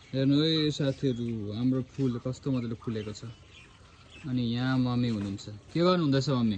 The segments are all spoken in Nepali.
हेर्नु है साथीहरु, हाम्रो फुल कस्तो मजाले फुलेको छ। अनि यहाँ मम्मी हुनुहुन्छ। के गर्नु हुँदैछ मम्मी?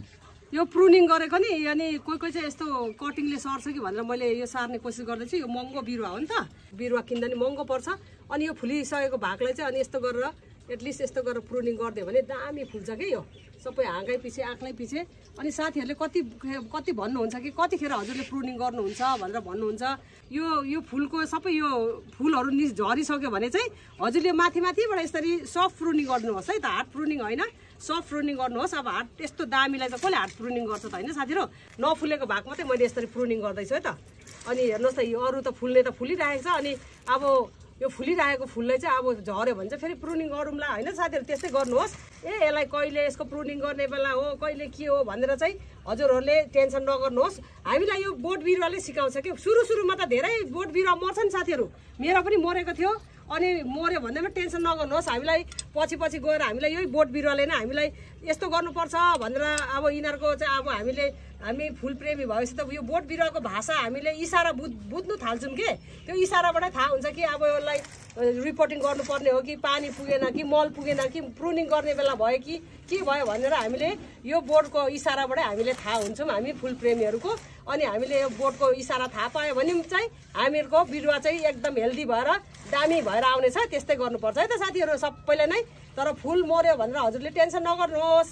यो प्रुनिङ गरेको नि, अनि कोही कोही चाहिँ यस्तो कटिङले सर्छ कि भनेर मैले यो सार्ने कोसिस गर्दैछु। यो महँगो बिरुवा हो नि त, बिरुवा किन्दा नि महँगो पर्छ। अनि यो फुलिसकेको भागलाई चाहिँ अनि यस्तो गरेर एटलिस्ट यस्तो गरेर प्रुनिङ गरिदियो भने दामी फुल्छ कि यो सबै हाँगै पछि आँक्नै पछि। अनि साथीहरूले कति भन्नुहुन्छ कि कतिखेर हजुरले प्रुनिङ गर्नुहुन्छ भनेर भन्नुहुन्छ। यो फुलको सबै यो फुलहरू झरिसक्यो भने चाहिँ हजुरले माथिबाट यसरी सफ्ट प्रुनिङ गर्नुहोस् है त, हार्ड प्रुनिङ होइन, सफ्ट प्रुनिङ गर्नुहोस्। अब हार्ड यस्तो दामीलाई चाहिँ कसले हार्ड प्रुनिङ गर्छ त होइन साथीहरू। नफुलेको भाग मात्रै मैले यसरी प्रुनिङ गर्दैछु है त। अनि हेर्नुहोस् त, यो अरू त फुल्ने त फुलिरहेको छ। अनि अब यो फुलिरहेको फुललाई चाहिँ अब झऱ्यो भने चाहिँ फेरि प्रुनिङ गरौँला होइन साथीहरू। त्यस्तै गर्नुहोस्। यसलाई कहिले यसको प्रुनिङ गर्ने बेला हो, कहिले के हो भनेर चाहिँ हजुरहरूले टेन्सन नगर्नुहोस्। हामीलाई यो बोट बिरुवाले सिकाउँछ कि सुरुमा त धेरै बोट बिरुवा मर्छ नि साथीहरू, मेरो पनि मरेको थियो। अनि मर्यो भन्दैमा टेन्सन नगर्नुहोस्। हामीलाई पछि गएर हामीलाई यही बोट बिरुवाले नै हामीलाई यस्तो गर्नुपर्छ भनेर अब यिनीहरूको चाहिँ अब हामी फुलप्रेमी भएपछि त यो बोट बिरुवाको भाषा हामीले इसारा बुझ्नु थाल्छौँ कि त्यो इसाराबाटै थाहा हुन्छ कि अब यसलाई रिपोर्टिङ गर्नुपर्ने हो कि पानी पुगेन कि मल पुगेन कि प्रुनिङ गर्ने बेला भयो कि के भयो भनेर हामीले यो बोटको इसाराबाटै हामीले थाहा हुन्छौँ हामी फुलप्रेमीहरूको। अनि हामीले यो बोटको इसारा थाहा पायो भने चाहिँ हामीहरूको बिरुवा चाहिँ एकदम हेल्दी भएर दामी भएर आउनेछ। त्यस्तै गर्नुपर्छ है त साथीहरू सबैले नै। तर फुल मर्यो भनेर हजुरले टेन्सन नगर्नुहोस्।